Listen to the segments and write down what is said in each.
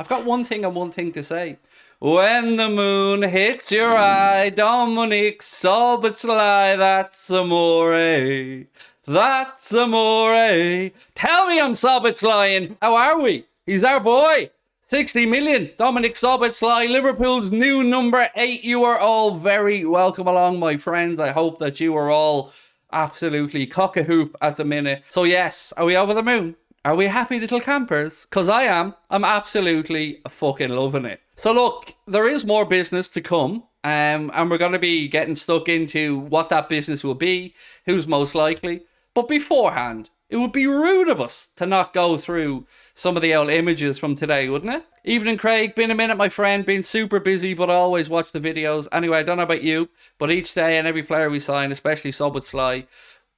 I've got one thing and one thing to say. When the moon hits your eye, Dominic Szoboszlai, that's amore. That's amore. Tell me I'm Szoboszlai. How are we? He's our boy. 60 million. Dominic Szoboszlai, Liverpool's new number 8. You are all very welcome along, my friends. I hope that you are all absolutely cock-a-hoop at the minute. So yes, are we over the moon? Are we happy little campers? Because I am. I'm absolutely fucking loving it. So look, there is more business to come. And we're going to be getting stuck into what that business will be, who's most likely. But beforehand, it would be rude of us to not go through some of the old images from today, wouldn't it? Evening, Craig. Been a minute, my friend. Been super busy, but I always watch the videos. Anyway, I don't know about you, but each day and every player we sign, especially Szoboszlai,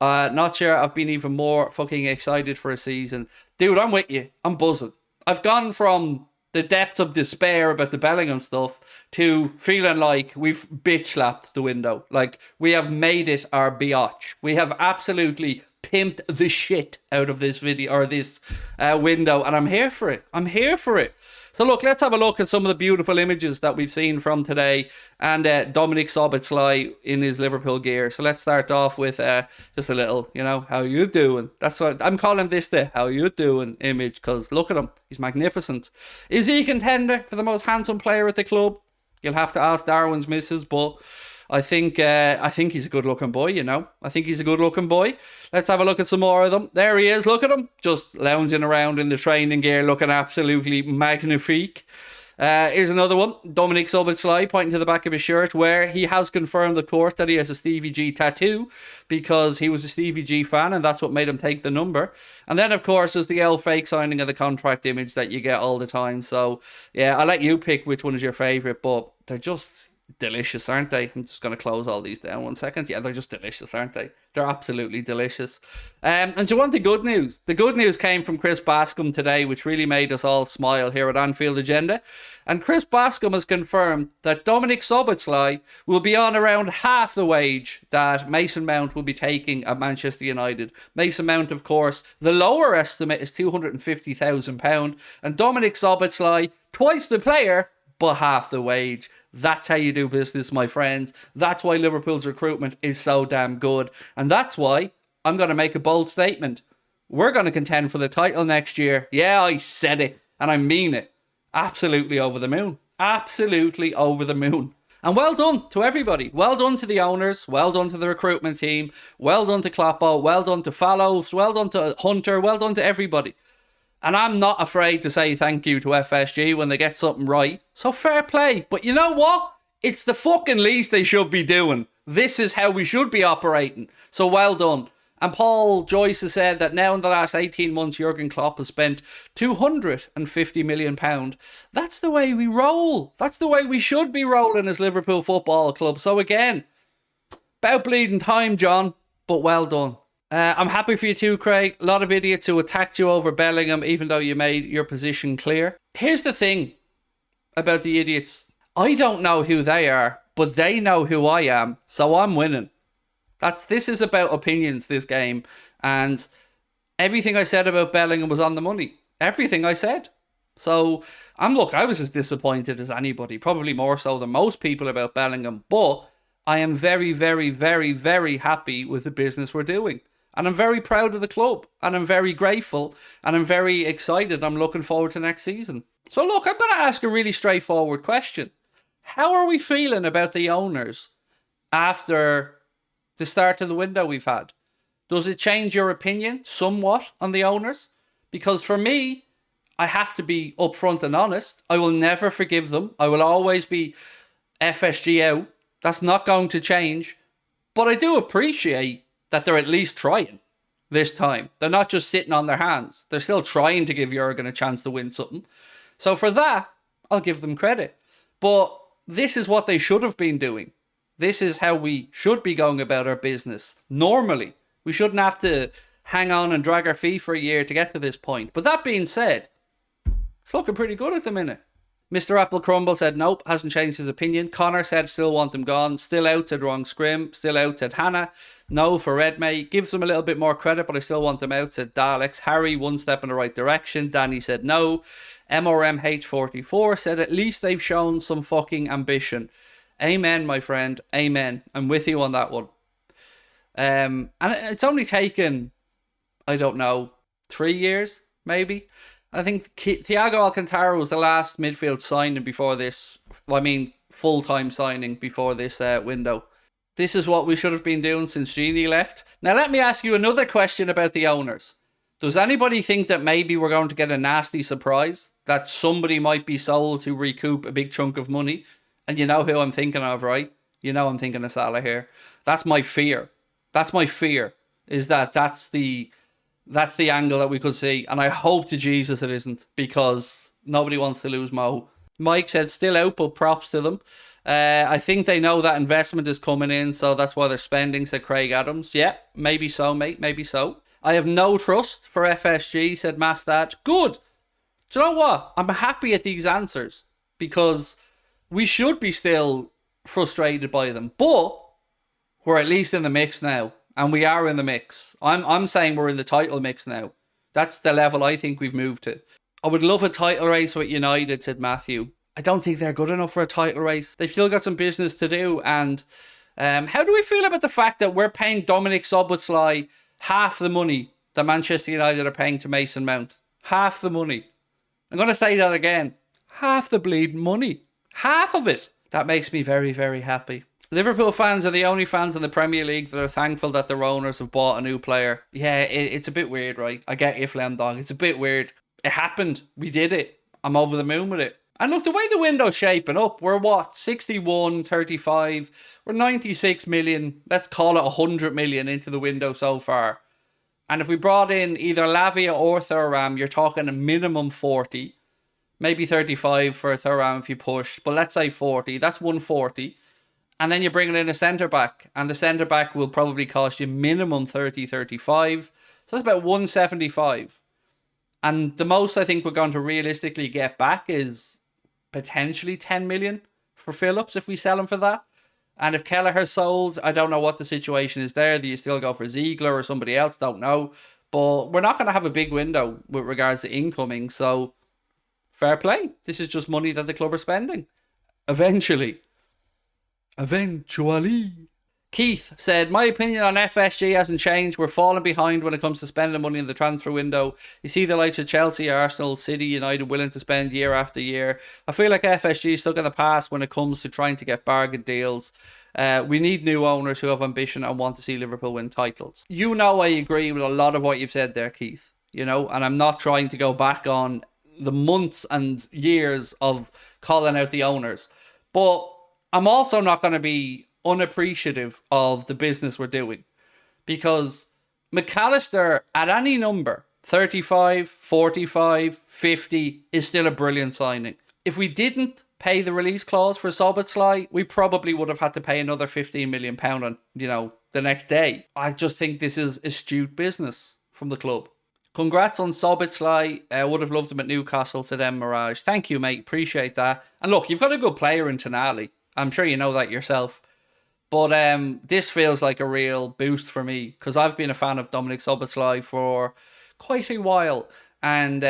not sure I've been even more fucking excited for a season. Dude, I'm with you. I'm buzzing. I've gone from the depths of despair about the Bellingham stuff to feeling like we've bitch slapped the window. Like, we have made it our biatch. We have absolutely pimped the shit out of this video, or this window, and I'm here for it. I'm here for it. So look, let's have a look at some of the beautiful images that we've seen from today, and Dominic Szoboszlai in his Liverpool gear. So let's start off with just a little, how you doing? That's what I'm calling this, the how you doing image, because look at him. He's magnificent. Is he a contender for the most handsome player at the club? You'll have to ask Darwin's missus, but I think he's a good-looking boy, I think he's a good-looking boy. Let's have a look at some more of them. There he is. Look at him. Just lounging around in the training gear, looking absolutely magnifique. Here's another one. Dominic Szoboszlai pointing to the back of his shirt, where he has confirmed, of course, that he has a Stevie G tattoo because he was a Stevie G fan and that's what made him take the number. And then, of course, there's the L fake signing of the contract image that you get all the time. So, yeah, I'll let you pick which one is your favourite, but they're just delicious, aren't they? I'm just going to close all these down 1 second. Yeah, they're just delicious, aren't they? They're absolutely delicious. And do you want the good news? The good news came from Chris Bascom today, which really made us all smile here at Anfield Agenda. And Chris Bascom has confirmed that Dominic Szoboszlai will be on around half the wage that Mason Mount will be taking at Manchester United. Mason Mount, of course, the lower estimate is £250,000. And Dominic Szoboszlai, twice the player, but half the wage. That's how you do business, my friends. That's why Liverpool's recruitment is so damn good. And that's why I'm going to make a bold statement. We're going to contend for the title next year. Yeah, I said it, and I mean it. Absolutely over the moon. Absolutely over the moon. And well done to everybody. Well done to the owners. Well done to the recruitment team. Well done to Kloppo. Well done to Fallows. Well done to Hunter. Well done to everybody. And I'm not afraid to say thank you to FSG when they get something right. So fair play. But you know what? It's the fucking least they should be doing. This is how we should be operating. So well done. And Paul Joyce has said that now in the last 18 months, Jurgen Klopp has spent £250 million. That's the way we roll. That's the way we should be rolling as Liverpool Football Club. So again, about bleeding time, John, but well done. I'm happy for you too, Craig. A lot of idiots who attacked you over Bellingham, even though you made your position clear. Here's the thing about the idiots. I don't know who they are, but they know who I am, so I'm winning. This is about opinions, this game. And everything I said about Bellingham was on the money. Everything I said. So, I was as disappointed as anybody, probably more so than most people about Bellingham, but I am very, very, very, very happy with the business we're doing. And I'm very proud of the club, and I'm very grateful, and I'm very excited. I'm looking forward to next season. So look, I'm going to ask a really straightforward question. How are we feeling about the owners after the start of the window we've had? Does it change your opinion somewhat on the owners? Because for me, I have to be upfront and honest. I will never forgive them. I will always be FSG out. That's not going to change. But I do appreciate that they're at least trying this time. They're not just sitting on their hands. They're still trying to give Jurgen a chance to win something. So for that, I'll give them credit. But this is what they should have been doing. This is how we should be going about our business. Normally, we shouldn't have to hang on and drag our feet for a year to get to this point. But that being said, it's looking pretty good at the minute. Mr. Apple Crumble said nope, hasn't changed his opinion. Connor said still want him gone. Still out, said Wrong Scrim. Still out, said Hannah. No for Redmay. Gives them a little bit more credit, but I still want them out, said Daleks. Harry, one step in the right direction. Danny said no. MRMH44 said at least they've shown some fucking ambition. Amen, my friend. Amen. I'm with you on that one. And it's only taken, I don't know, 3 years, maybe. I think Thiago Alcantara was the last midfield signing before this. I mean, full-time signing before this window. This is what we should have been doing since Gini left. Now, let me ask you another question about the owners. Does anybody think that maybe we're going to get a nasty surprise? That somebody might be sold to recoup a big chunk of money? And you know who I'm thinking of, right? You know I'm thinking of Salah here. That's my fear. That's my fear. Is that's the angle that we could see. And I hope to Jesus it isn't. Because nobody wants to lose Mo. Mike said still out, but props to them. I think they know that investment is coming in, so that's why they're spending, said Craig Adams. Yeah, maybe so, mate, maybe so. I have no trust for FSG, said Mastad. Good. Do you know what? I'm happy at these answers, because we should be still frustrated by them, but we're at least in the mix now, and we are in the mix. I'm saying we're in the title mix now. That's the level I think we've moved to. I would love a title race with United, said Matthew. I don't think they're good enough for a title race. They've still got some business to do. And how do we feel about the fact that we're paying Dominic Szoboszlai half the money that Manchester United are paying to Mason Mount? Half the money. I'm going to say that again. Half the bleeding money. Half of it. That makes me very, very happy. Liverpool fans are the only fans in the Premier League that are thankful that their owners have bought a new player. Yeah, it's a bit weird, right? I get you, Flem Dog. It's a bit weird. It happened. We did it. I'm over the moon with it. And look, the way the window's shaping up, we're what, 61, 35, we're 96 million, let's call it 100 million into the window so far. And if we brought in either Lavia or Thuram, you're talking a minimum 40, maybe 35 for Thuram if you push, but let's say 40, that's 140. And then you're bringing in a centre-back, and the centre-back will probably cost you minimum 30, 35, so that's about 175. And the most I think we're going to realistically get back is potentially 10 million for Phillips if we sell him for that. And if Kelleher sold, I don't know what the situation is there. Do you still go for Ziegler or somebody else? Don't know. But we're not going to have a big window with regards to incoming. So fair play. This is just money that the club are spending. Eventually. Keith said, my opinion on FSG hasn't changed. We're falling behind when it comes to spending money in the transfer window. You see the likes of Chelsea, Arsenal, City, United willing to spend year after year. I feel like FSG is stuck in the past when it comes to trying to get bargain deals. We need new owners who have ambition and want to see Liverpool win titles. You know I agree with a lot of what you've said there, Keith. You know, and I'm not trying to go back on the months and years of calling out the owners. But I'm also not going to be unappreciative of the business we're doing, because McAllister at any number, 35, 45, 50, is still a brilliant signing. If we didn't pay the release clause for Szoboszlai, we probably would have had to pay another £15 million on, the next day. I just think this is astute business from the club. Congrats on Szoboszlai. I would have loved him at Newcastle, said M. Mirage. Thank you, mate. Appreciate that. And look, you've got a good player in Tonali. I'm sure you know that yourself. But this feels like a real boost for me, because I've been a fan of Dominic Szoboszlai for quite a while. And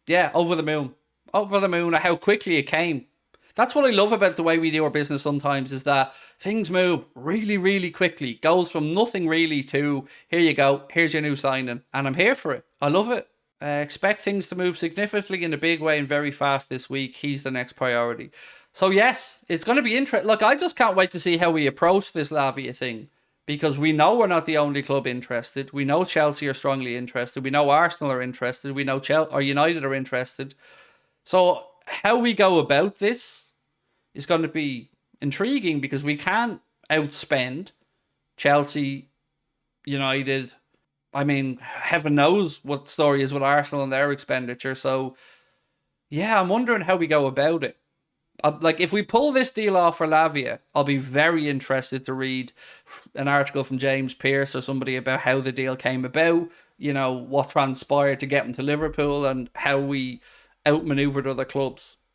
yeah, over the moon. Over the moon at how quickly it came. That's what I love about the way we do our business sometimes, is that things move really, really quickly. Goes from nothing really to, here you go, here's your new signing. And I'm here for it. I love it. Expect things to move significantly in a big way and very fast this week. He's the next priority. So yes, it's going to be interesting. Look, I just can't wait to see how we approach this Lavia thing, because we know we're not the only club interested. We know Chelsea are strongly interested. We know Arsenal are interested. We know United are interested. So how we go about this is going to be intriguing, because we can't outspend Chelsea, United. I mean, heaven knows what the story is with Arsenal and their expenditure. So yeah, I'm wondering how we go about it. Like, if we pull this deal off for Lavia, I'll be very interested to read an article from James Pearce or somebody about how the deal came about, what transpired to get him to Liverpool and how we outmaneuvered other clubs.